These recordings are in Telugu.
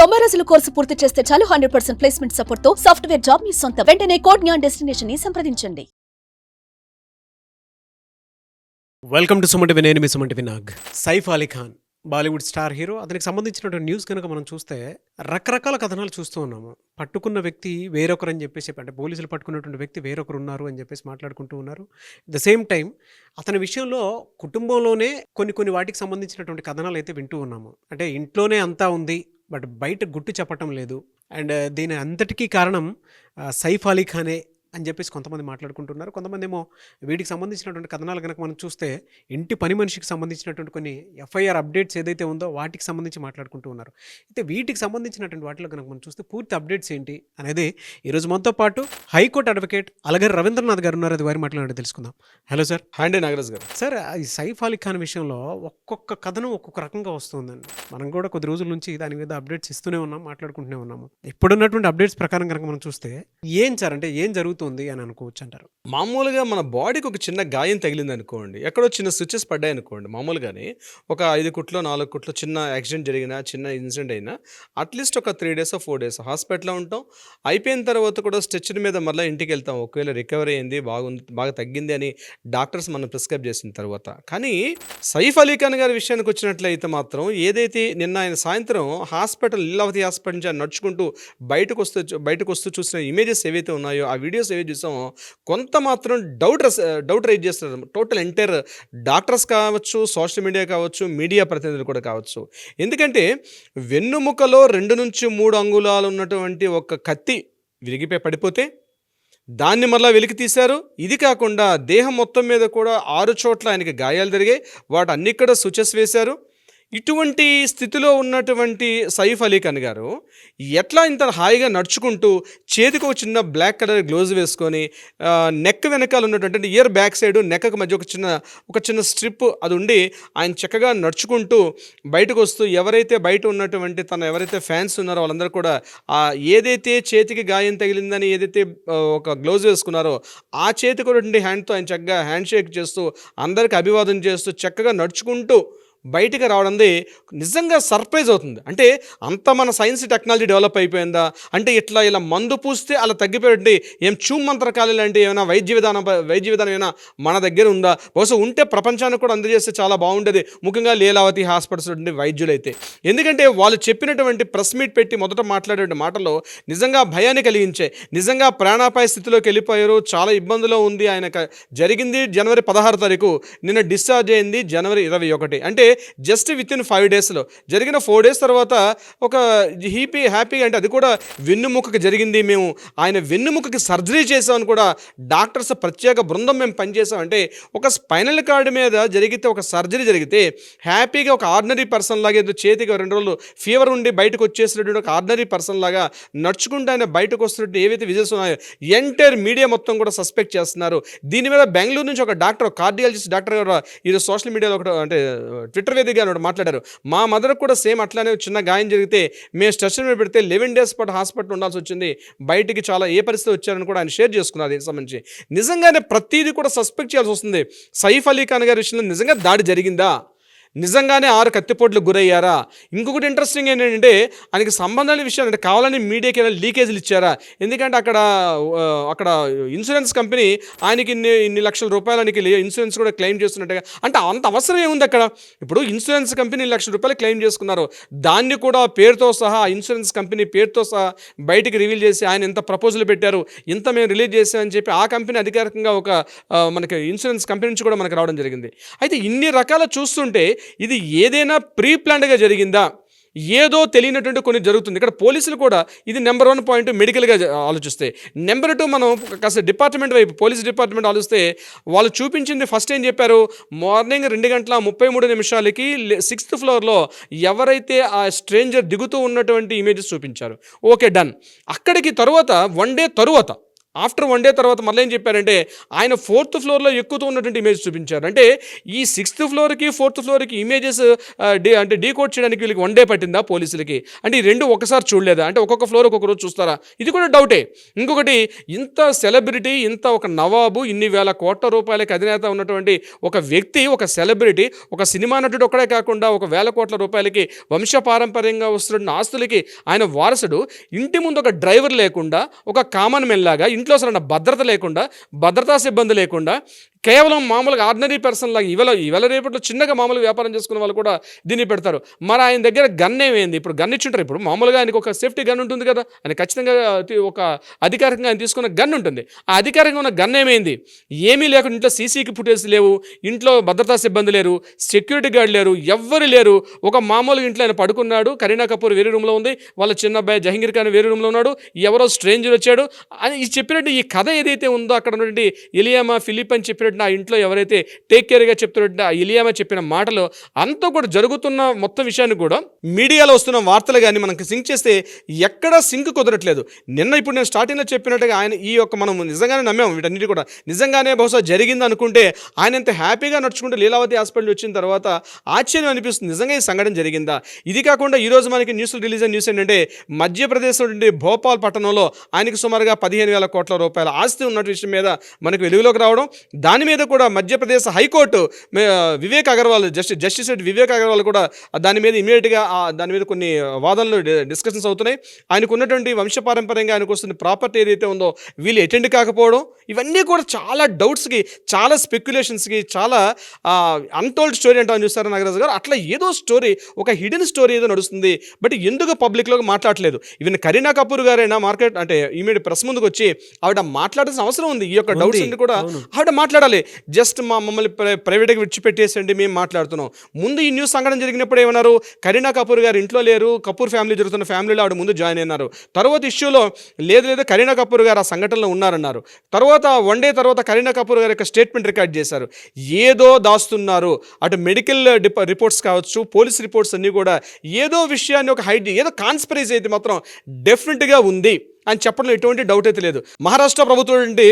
90 రోజుల కోర్సు పూర్తి చేస్తే చాలు 100% ప్లేస్మెంట్ సపోర్ట్ తో సాఫ్ట్వేర్ జాబ్ మీ సొంతం. వెంటనే కోడ్ జ్ఞాన్ డెస్టినేషన్ ని సంప్రదించండి. Welcome to Suman TV. నేను మీ Suman TV Nag. Saif Ali Khan Bollywood star hero. అతనికి సంబంధించినటువంటి న్యూస్ కనుక మనం చూస్తే రకరకాల కథనాలు చూస్తూ ఉన్నాము. పట్టుకున్న వ్యక్తి వేరొకరు అని చెప్పేసి, అంటే పోలీసులు పట్టుకున్నటువంటి వ్యక్తి వేరొకరు ఉన్నారు అని చెప్పేసి మాట్లాడుకుంటూ ఉన్నారు. ద సేమ్ టైం అతని విషయంలో కుటుంబంలోనే కొన్ని వాటికి సంబంధించినటువంటి కథనాలు అయితే వింటూ ఉన్నాము. అంటే ఇంట్లోనే అంతా ఉంది, బట్ బయట గుట్టు చెప్పటం లేదు. అండ్ దీని అంతటికీ కారణం సైఫ్ అలీ ఖానే అని చెప్పేసి కొంతమంది మాట్లాడుకుంటున్నారు. కొంతమంది ఏమో వీటికి సంబంధించినటువంటి కథనాలు కనుక మనం చూస్తే ఇంటి పని మనిషికి సంబంధించినటువంటి కొన్ని ఎఫ్ఐఆర్ అప్డేట్స్ ఏదైతే ఉందో వాటికి సంబంధించి మాట్లాడుకుంటూ ఉన్నారు. అయితే వీటికి సంబంధించినటువంటి వాటిలో కనుక మనం చూస్తే పూర్తి అప్డేట్స్ ఏంటి అనేది ఈరోజు మనతో పాటు హైకోర్టు అడ్వకేట్ అలగర్ రవీంద్రనాథ్ గారు ఉన్నారు. అది వారి మాట్లాడి తెలుసుకుందాం. Hello sir. హాండే నాగరాజ్ గారు. సార్, ఈ సైఫ్ అలీ ఖాన్ విషయంలో ఒక్కొక్క కథనం ఒక్కొక్క రకంగా వస్తుందండి. మనం కూడా కొద్ది రోజుల నుంచి దాని మీద అప్డేట్స్ ఇస్తూనే ఉన్నాం, మాట్లాడుకుంటూనే ఉన్నాము. ఇప్పుడున్నటువంటి అప్డేట్స్ ప్రకారం కనుక మనం చూస్తే ఏం సార్, అంటే ఏం జరుగుతుంది అని అనుకోవచ్చు అంటారు? మామూలుగా మన బాడీకి ఒక చిన్న గాయం తగిలింది అనుకోండి, ఎక్కడో చిన్న స్విచెస్ పడ్డాయి అనుకోండి, మామూలుగానే ఒక 5 కుట్లో 4 కుట్లో చిన్న యాక్సిడెంట్ జరిగినా, చిన్న ఇన్సిడెంట్ అయినా అట్లీస్ట్ ఒక 3 days 4 days హాస్పిటల్లో ఉంటాం. అయిపోయిన తర్వాత కూడా స్ట్రెచర్ మీద మళ్ళీ ఇంటికి వెళ్తాం. ఒకవేళ రికవరీ అయింది, బాగా తగ్గింది అని డాక్టర్స్ మనం ప్రిస్క్రైబ్ చేసిన తర్వాత. కానీ సైఫ్ అలీ ఖాన్ గారి విషయానికి వచ్చినట్లయితే మాత్రం ఏదైతే నిన్న ఆయన సాయంత్రం లీలావతి హాస్పిటల్ నుంచి నడుచుకుంటూ బయటకు వస్తూ చూసిన ఇమేజెస్ ఏవైతే ఉన్నాయో, ఆ వీడియోస్ ఏవైతే చూసామో, కొంత మాత్రం డౌట్ రైజ్ చేస్తారు. టోటల్ ఎంటైర్ డాక్టర్స్ కావచ్చు, సోషల్ మీడియా కావచ్చు, మీడియా ప్రతినిధులు కూడా కావచ్చు. ఎందుకంటే వెన్నుముకలో 2 నుంచి 3 అంగుళాలు ఉన్నటువంటి ఒక కత్తి విరిగిపోయి పడిపోతే దాన్ని మళ్ళీ వెలికి తీశారు. ఇది కాకుండా దేహం మొత్తం మీద కూడా 6 చోట్ల ఆయనకి గాయాలు జరిగాయి. వాటన్ని కూడా స్విచెస్ వేశారు. ఇటువంటి స్థితిలో ఉన్నటువంటి సైఫ్ అలీ ఖాన్ గారు ఎట్లా ఇంత హాయిగా నడుచుకుంటూ చేతికి ఒక చిన్న బ్లాక్ కలర్ గ్లోవ్స్ వేసుకొని నెక్ వెనకాల ఉన్నటువంటి ఇయర్ బ్యాక్ సైడ్ నెక్కకు మధ్య ఒక చిన్న స్ట్రిప్ అది ఉండి ఆయన చక్కగా నడుచుకుంటూ బయటకు వస్తూ ఎవరైతే బయట ఉన్నటువంటి ఎవరైతే ఫ్యాన్స్ ఉన్నారో వాళ్ళందరూ కూడా ఏదైతే చేతికి గాయం తగిలిందని ఏదైతే ఒక గ్లోవ్స్ వేసుకున్నారో ఆ చేతికి ఉన్నటువంటి హ్యాండ్తో ఆయన చక్కగా హ్యాండ్ షేక్ చేస్తూ అందరికి అభివాదం చేస్తూ చక్కగా నడుచుకుంటూ బయటికి రావడంది నిజంగా సర్ప్రైజ్ అవుతుంది. అంటే అంత మన సైన్స్ టెక్నాలజీ డెవలప్ అయిపోయిందా, అంటే ఇలా మందు పూస్తే అలా తగ్గిపోయింది, ఏం చూమంత్రకాలు లాంటి ఏమైనా వైద్య విధానం ఏమైనా మన దగ్గర ఉందా? బహుశా ఉంటే ప్రపంచానికి కూడా అందజేస్తే చాలా బాగుండేది, ముఖ్యంగా లీలావతి హాస్పిటల్స్ నుండి వైద్యులైతే. ఎందుకంటే వాళ్ళు చెప్పినటువంటి ప్రెస్ మీట్ పెట్టి మొదట మాట్లాడే మాటల్లో నిజంగా భయాన్ని కలిగించే, నిజంగా ప్రాణాపాయ స్థితిలోకి వెళ్ళిపోయారు, చాలా ఇబ్బందులో ఉంది. ఆయనకు జరిగింది January 16 నిన్న డిశ్చార్జ్ అయింది January 21. అంటే జస్ట్ విత్ ఇన్ 5 daysలో జరిగిన 4 days తర్వాత ఒక హ్యాపీగా, అంటే అది కూడా వెన్నుముకకి జరిగింది, మేము ఆయన వెన్నుముకకి సర్జరీ చేసామని కూడా డాక్టర్స్ ప్రత్యేక బృందం మేము పనిచేసాం. అంటే ఒక స్పైనల్ కార్డ్ మీద జరిగితే, ఒక సర్జరీ జరిగితే హ్యాపీగా ఒక ఆర్డినరీ పర్సన్ లాగా, ఏదో చేతికి 2 రోజులు ఫీవర్ ఉండి బయటకు వచ్చేసినటువంటి ఒక ఆర్డినరీ పర్సన్ లాగా నడుచుకుంటూ ఆయన బయటకు వస్తున్నట్టు ఏవైతే విజువల్స్ ఉన్నాయో ఎంటైర్ మీడియా మొత్తం కూడా సస్పెక్ట్ చేస్తున్నారు. దీని మీద బెంగళూరు నుంచి ఒక డాక్టర్, కార్డియాలజిస్ట్ డాక్టర్ గారు ఈరోజు సోషల్ మీడియాలో అంటే ట్విట్టర్ వేదికగా మాట్లాడారు. మా మదర్కి కూడా సేమ్ అట్లానే చిన్న గాయం జరిగితే మేము స్ట్రెచర్ మీద పెడితే 11 days పాటు హాస్పిటల్ ఉండాల్సి వచ్చింది, బయటికి చాలా ఏ పరిస్థితి వచ్చారని కూడా ఆయన షేర్ చేసుకున్నారు. దీనికి సంబంధించి నిజంగానే ప్రతిదీ కూడా సస్పెక్ట్ చేయాల్సి వస్తుంది. సైఫ్ అలీ ఖాన్ గారి విషయంలో నిజంగా దాడి జరిగిందా, నిజంగానే 6 కత్తిపోట్లకు గురయ్యారా? ఇంకొకటి ఇంట్రెస్టింగ్ ఏంటంటే ఆయనకి సంబంధాల విషయాలు, అంటే కావాలని మీడియాకి ఏమైనా లీకేజీలు ఇచ్చారా? ఎందుకంటే అక్కడ ఇన్సూరెన్స్ కంపెనీ ఆయనకి ఇన్ని లక్షల రూపాయలు ఆయనకి ఇన్సూరెన్స్ కూడా క్లెయిమ్ చేస్తున్నట్టుగా, అంటే అంత అవసరం ఏముంది అక్కడ? ఇప్పుడు ఇన్సూరెన్స్ కంపెనీ 1 లక్ష రూపాయలు క్లెయిమ్ చేసుకున్నారు, దాన్ని కూడా పేరుతో సహా, ఇన్సూరెన్స్ కంపెనీ పేరుతో సహా బయటికి రివీల్ చేసి ఆయన ఎంత ప్రపోజల్ పెట్టారు, ఇంత మేము రిలీజ్ చేసామని చెప్పి ఆ కంపెనీ అధికారికంగా ఒక మనకి ఇన్సూరెన్స్ కంపెనీ నుంచి కూడా మనకు రావడం జరిగింది. అయితే ఇన్ని రకాల చూస్తుంటే ఇది ఏదైనా ప్రీ ప్లాన్డ్గా జరిగిందా, ఏదో తెలియనటువంటి కొన్ని జరుగుతుంది. ఇక్కడ పోలీసులు కూడా ఇది నెంబర్ 1 పాయింట్ మెడికల్గా ఆలోచిస్తే. నెంబర్ 2 మనం కాస్త డిపార్ట్మెంట్ వైపు, పోలీస్ డిపార్ట్మెంట్ ఆలోచిస్తే వాళ్ళు చూపించింది ఫస్ట్ ఏం చెప్పారు, మార్నింగ్ 2:33 6th floorలో ఎవరైతే ఆ స్ట్రేంజర్ దిగుతూ ఉన్నటువంటి ఇమేజెస్ చూపించారు. Okay, done. అక్కడికి తర్వాత 1 day తరువాత ఆఫ్టర్ 1 డే తర్వాత మళ్ళీ ఏం చెప్పారంటే ఆయన 4th ఫ్లోర్లో ఎక్కుతూ ఉన్నటువంటి ఇమేజ్ చూపించారు. అంటే ఈ 6th ఫ్లోర్కి 4th ఫ్లోర్కి ఇమేజెస్ అంటే డీకోడ్ చేయడానికి వీళ్ళకి 1 డే పట్టిందా పోలీసులకి? అంటే ఈ రెండు ఒకసారి చూడలేదా? అంటే ఒక్కొక్క ఫ్లోర్ ఒక్కొక్క రోజు చూస్తారా? ఇది కూడా డౌటే. ఇంకొకటి, ఇంత సెలబ్రిటీ, ఇంత ఒక నవాబు, ఇన్ని వేల కోట్ల రూపాయలకి అధినేత ఉన్నటువంటి ఒక వ్యక్తి, ఒక సెలబ్రిటీ, ఒక సినిమా నటుడు ఒక్కడే కాకుండా ఒక వేల కోట్ల రూపాయలకి వంశపారంపర్యంగా వస్తున్న ఆస్తులకి ఆయన వారసుడు, ఇంటి ముందు ఒక డ్రైవర్ లేకుండా, ఒక కామన్ మెన్ లాగా, ఇంట్లో అసలు భద్రత లేకుండా, భద్రతా సిబ్బంది లేకుండా, కేవలం మామూలుగా ఆర్డినరీ పర్సన్ లాగా ఇవాళ రేపట్లో చిన్నగా మామూలుగా వ్యాపారం చేసుకునే వాళ్ళు కూడా దీన్ని పెడతారు. మరి ఆయన దగ్గర గన్ ఏమైంది? ఇప్పుడు గన్ ఇచ్చుంటారు. ఇప్పుడు మామూలుగా ఆయనకు ఒక సేఫ్టీ గన్ ఉంటుంది కదా, ఆయన ఖచ్చితంగా ఒక అధికారికంగా ఆయన తీసుకున్న గన్ ఉంటుంది. ఆ అధికారికంగా ఉన్న గన్ ఏమైంది? ఏమీ లేకుండా ఇంట్లో సీసీకి ఫుటేజ్ లేవు, ఇంట్లో భద్రతా సిబ్బంది లేరు, సెక్యూరిటీ గార్డ్ లేరు, ఎవ్వరు లేరు. ఒక మామూలుగా ఇంట్లో ఆయన పడుకున్నాడు. కరీనా కపూర్ వేరే రూమ్లో ఉంది, వాళ్ళ చిన్న అబ్బాయి జహంగీర్ ఖాన్ వేరే రూమ్లో ఉన్నాడు, ఎవరో స్ట్రేంజర్ వచ్చాడు అని చెప్పినట్టు ఈ కథ ఏదైతే ఉందో, అక్కడ ఉన్నటువంటి ఇలియామా ఫిలిప్ అని చెప్పినట్టు ఆ ఇంట్లో ఎవరైతే టేక్ కేర్గా చెప్తున్నట్టు ఆ ఇలియామా చెప్పిన మాటలు అంతా కూడా జరుగుతున్న మొత్తం విషయాన్ని కూడా మీడియాలో వస్తున్న వార్తలు కానీ మనకి సింక్ చేస్తే ఎక్కడా సింక్ కుదరట్లేదు. ఇప్పుడు నేను స్టార్టింగ్లో చెప్పినట్టుగా ఆయన ఈ యొక్క మనం నిజంగానే నమ్మాము వీటన్నిటి కూడా నిజంగానే బహుశా జరిగింది అనుకుంటే ఆయన ఎంత హ్యాపీగా నడుచుకుంటూ లీలావతి హాస్పిటల్ వచ్చిన తర్వాత ఆశ్చర్యం అనిపిస్తుంది, నిజంగా ఈ సంఘటన జరిగిందా? ఇది కాకుండా ఈరోజు మనకి న్యూస్లో రిలీజ్ అయిన న్యూస్ ఏంటంటే మధ్యప్రదేశ్లో భోపాల్ పట్టణంలో ఆయనకి సుమారుగా 15,000 కోట్ల రూపాయల ఆస్తి ఉన్న విషయం మీద మనకు వెలుగులోకి రావడం, దాని మీద కూడా మధ్యప్రదేశ్ హైకోర్టు వివేక్ అగర్వాల్ జస్టిస్ వివేక్ అగర్వాల్ కూడా దాని మీద ఇమీడియట్గా దాని మీద కొన్ని వాదనలు డిస్కషన్స్ అవుతున్నాయి. ఆయనకు ఉన్నటువంటి వంశపారంపర్యంగా ఆయనకు వస్తున్న ప్రాపర్టీ ఏదైతే ఉందో వీళ్ళు అటెండ్ కాకపోవడం, ఇవన్నీ కూడా చాలా డౌట్స్కి, చాలా స్పెక్యులేషన్స్కి, చాలా అన్టోల్డ్ స్టోరీ అంటామని చూస్తారు నాగరాజు గారు. అట్లా ఏదో స్టోరీ, ఒక హిడెన్ స్టోరీ ఏదో నడుస్తుంది. బట్ ఎందుకు పబ్లిక్లోకి మాట్లాడలేదు? ఈవెన్ కరీనా కపూర్ గారైనా మార్కెట్ అంటే ఇమీడియట్ ప్రెస్ ముందుకు వచ్చి ఆవిడ మాట్లాడాల్సిన అవసరం ఉంది. ఈ యొక్క డౌట్స్ అన్ని కూడా ఆవిడ మాట్లాడాలి. జస్ట్ మమ్మల్ని ప్రైవేట్గా విడిచిపెట్టేసండి, మేము మాట్లాడుతున్నాం. ముందు ఈ న్యూస్ సంఘటన జరిగినప్పుడు ఏమన్నారు? కరీనా కపూర్ గారు ఇంట్లో లేరు, కపూర్ ఫ్యామిలీ జరుగుతున్న ఫ్యామిలీలో ఆవిడ ముందు జాయిన్ అయినారు. తర్వాత ఇష్యూలో లేదు కరీనా కపూర్ గారు ఆ సంఘటనలో ఉన్నారన్నారు. తర్వాత 1 డే తర్వాత కరీనా కపూర్ గారి యొక్క స్టేట్మెంట్ రికార్డ్ చేశారు. ఏదో దాస్తున్నారు, అటు మెడికల్ రిపోర్ట్స్ కావచ్చు, పోలీస్ రిపోర్ట్స్ అన్నీ కూడా ఏదో విషయాన్ని ఒక హైడ్, ఏదో కాన్స్పిరసీ అయితే మాత్రం డెఫినెట్గా ఉంది అని చెప్పడంలో ఎటువంటి డౌట్ అయితే లేదు. మహారాష్ట్ర ప్రభుత్వం నుండి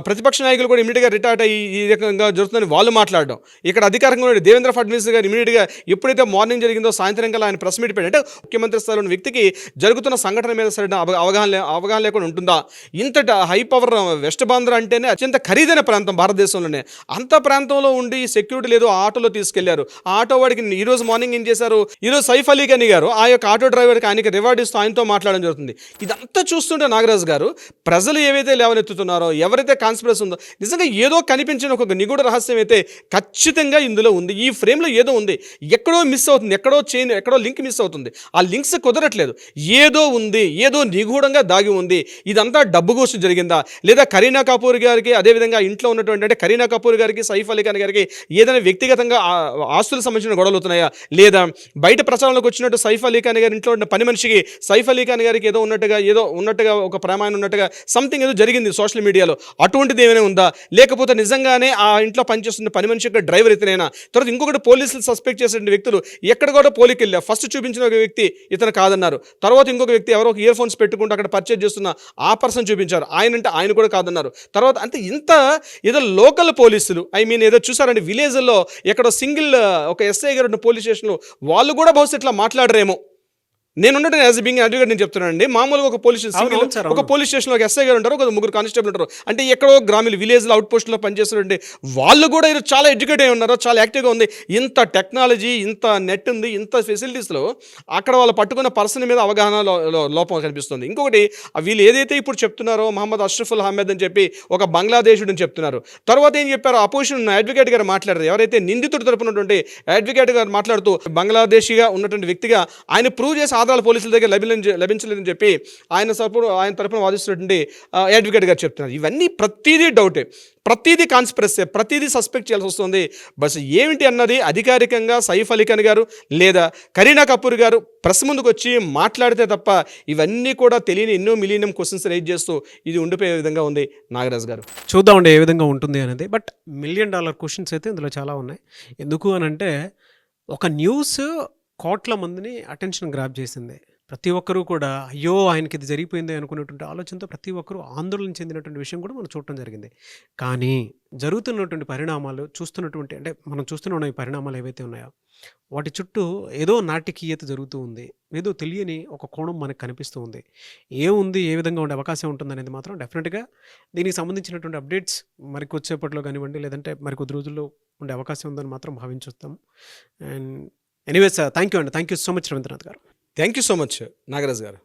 ప్రతిపక్ష నాయకులు కూడా ఇమీడియట్గా రిటార్ట్ అయ్యి ఈ రకంగా జరుగుతుందని వాళ్ళు మాట్లాడడం, ఇక్కడ అధికారంగా ఉన్న దేవేంద్ర ఫడ్నవీస్ గారు ఇమీడియట్గా ఎప్పుడైతే మార్నింగ్ జరిగిందో సాయంత్రం కల్లా ఆయన ప్రెస్ మీట్ పెట్టి, అంటే ముఖ్యమంత్రి స్థాయిలో ఉన్న వ్యక్తికి జరుగుతున్న సంఘటన మీద సరైన అవగాహన లేకుండా ఉంటుందా? ఇంతటి హై పవర్ వెస్ట్ బాంద్రా అంటేనే అత్యంత ఖరీదైన ప్రాంతం భారతదేశంలోనే, అంత ప్రాంతంలో ఉండి సెక్యూరిటీ లేదు, ఆటోలో తీసుకెళ్లారు. ఆ ఆటో వాడికి ఈరోజు మార్నింగ్ ఏం చేశారు? ఈరోజు సైఫ్ అలీ ఖాన్ గారు ఆ యొక్క ఆటో డ్రైవర్కి ఆయనకి రివార్డ్ ఇస్తూ ఆయనతో మాట్లాడడం జరుగుతుంది. ఇదంతా చూస్తుంటే నాగరాజు గారు, ప్రజలు ఏవైతే లేవనెత్తుతున్నారో, ఎవరైతే కాన్స్పిరసీ ఉందో, నిజంగా ఏదో కనిపించిన ఒక నిగూఢ రహస్యం అయితే ఖచ్చితంగా ఇందులో ఉంది. ఈ ఫ్రేమ్లో ఏదో ఉంది, ఎక్కడో మిస్ అవుతుంది, ఎక్కడో లింక్ మిస్ అవుతుంది. ఆ లింక్స్ కుదరట్లేదు. ఏదో ఉంది, ఏదో నిగూఢంగా దాగి ఉంది. ఇదంతా డబ్బు కోసం జరిగిందా, లేదా కరీనా కపూర్ గారికి అదేవిధంగా ఇంట్లో ఉన్నటువంటి, అంటే కరీనా కపూర్ గారికి సైఫ్ అలీ ఖాన్ గారికి ఏదైనా వ్యక్తిగతంగా ఆస్తులకు సంబంధించిన గొడవలు అవుతున్నాయా, లేదా బయట ప్రచారంలోకి వచ్చినట్టు సైఫ్ అలీ ఖాన్ గారి ఇంట్లో ఉన్న పని మనిషికి సైఫ్ అలీ ఖాన్ గారికి ఏదో ఉన్నట్టుగా ఒక ప్రమాణం ఉన్నట్టుగా సంథింగ్ ఏదో జరిగింది సోషల్ మీడియాలో, అటువంటిది ఏమైనా ఉందా? లేకపోతే నిజంగానే ఆ ఇంట్లో పనిచేస్తున్న పని మనిషి యొక్క డ్రైవర్ ఇతనైనా? తర్వాత ఇంకొకటి, పోలీసులు సస్పెక్ట్ చేసిన వ్యక్తులు ఎక్కడ కూడా పోలికి వెళ్ళా, ఫస్ట్ చూపించిన ఒక వ్యక్తి ఇతను కాదన్నారు. తర్వాత ఇంకొక వ్యక్తి ఎవరో ఇయర్ ఫోన్స్ పెట్టుకుంటూ అక్కడ పర్చేజ్ చేస్తున్న ఆ పర్సన్ చూపించారు, ఆయన కూడా కాదన్నారు. తర్వాత అంటే ఇంత ఏదో లోకల్ పోలీసులు, ఏదో చూసారండి విలేజ్లో ఎక్కడో సింగిల్ ఒక ఎస్ఐ గారు ఉన్న పోలీస్ స్టేషన్లో వాళ్ళు కూడా బహుశా ఇట్లా మాట్లాడరేమో. నేనున్నట్టు యాజ్ బీయింగ్ అడ్వకేట్ నేను చెప్తున్నానండి. మామూలుగా ఒక పోలీస్ స్టేషన్లో ఒక ఎస్ఐ గారు ఉంటారు, ఒక 3 కానిస్టేబుల్ ఉంటారు. అంటే ఎక్కడో గ్రామీణ విలేజ్లో అవుట్ పోస్ట్లో పనిచేస్తుంటే వాళ్ళు కూడా చాలా ఎడ్యుకేట్ అయి ఉన్నారు, చాలా యాక్టివ్గా ఉంది. ఇంత టెక్నాలజీ, ఇంత నెట్ ఉంది, ఇంత ఫెసిలిటీస్లో అక్కడ వాళ్ళు పట్టుకున్న పర్సన్ మీద అవగాహన లోపం కనిపిస్తుంది. ఇంకొకటి, వీళ్ళు ఏదైతే ఇప్పుడు చెప్తున్నారో మహమ్మద్ అష్రఫుల్ అహ్మద్ అని చెప్పి ఒక బంగ్లాదేశుడు అని చెప్తున్నారు. తర్వాత ఏం చెప్పారు, అపోజిషన్ అడ్వకేట్ గారు మాట్లాడారు, ఎవరైతే నిందితుడు తరపునటువంటి అడ్వకేట్ గారు మాట్లాడుతూ బంగ్లాదేశీగా ఉన్నటువంటి వ్యక్తిగా ఆయన ప్రూవ్ చేసి ఆధారాలు పోలీసుల దగ్గర లభించలేదని చెప్పి ఆయన తరపున వాదిస్తున్నటువంటి అడ్వకేట్ గారు చెప్తున్నారు. ఇవన్నీ ప్రతిదీ డౌటే, ప్రతిదీ కాన్స్పిరసీ, ప్రతిదీ సస్పెక్ట్ చేయాల్సి వస్తుంది. బస్ ఏమిటి అన్నది అధికారికంగా సైఫ్ అలీ ఖాన్ గారు లేదా కరీనా కపూర్ గారు ప్రెస్ ముందుకు వచ్చి మాట్లాడితే తప్ప ఇవన్నీ కూడా తెలియని ఎన్నో మిలియన్ క్వశ్చన్స్ రైజ్ చేస్తూ ఇది ఉండిపోయే విధంగా ఉంది. నాగరాజ్ గారు, చూద్దామండి ఏ విధంగా ఉంటుంది అనేది. బట్ $1 మిలియన్ క్వశ్చన్స్ అయితే ఇందులో చాలా ఉన్నాయి. ఎందుకు అని అంటే, ఒక న్యూస్ కోట్ల మందిని అటెన్షన్ గ్రాప్ చేసింది. ప్రతి ఒక్కరూ కూడా అయ్యో! ఆయనకి ఇది జరిగిపోయిందే అనుకునేటువంటి ఆలోచనతో ప్రతి ఒక్కరు ఆందోళన చెందినటువంటి విషయం కూడా మనం చూడటం జరిగింది. కానీ జరుగుతున్నటువంటి పరిణామాలు చూస్తున్నటువంటి అంటే మనం చూస్తున్న ఈ పరిణామాలు ఏవైతే ఉన్నాయో వాటి చుట్టూ ఏదో నాటకీయత జరుగుతూ ఉంది. ఏదో తెలియని ఒక కోణం మనకు కనిపిస్తూ ఉంది. ఏముంది? ఏ విధంగా ఉండే అవకాశం ఉంటుందనేది మాత్రం డెఫినిట్‌గా దీనికి సంబంధించినటువంటి అప్డేట్స్ మరికొద్దిసేపట్లో కానివ్వండి, లేదంటే మరికొద్ది రోజుల్లో ఉండే అవకాశం ఉందని మాత్రం భావించొస్తాం. అండ్ ఎనీవేస్ థ్యాంక్ యూ అండి. Thank you so much Ravindranath గారు. Thank you so much Nagaraj గారు.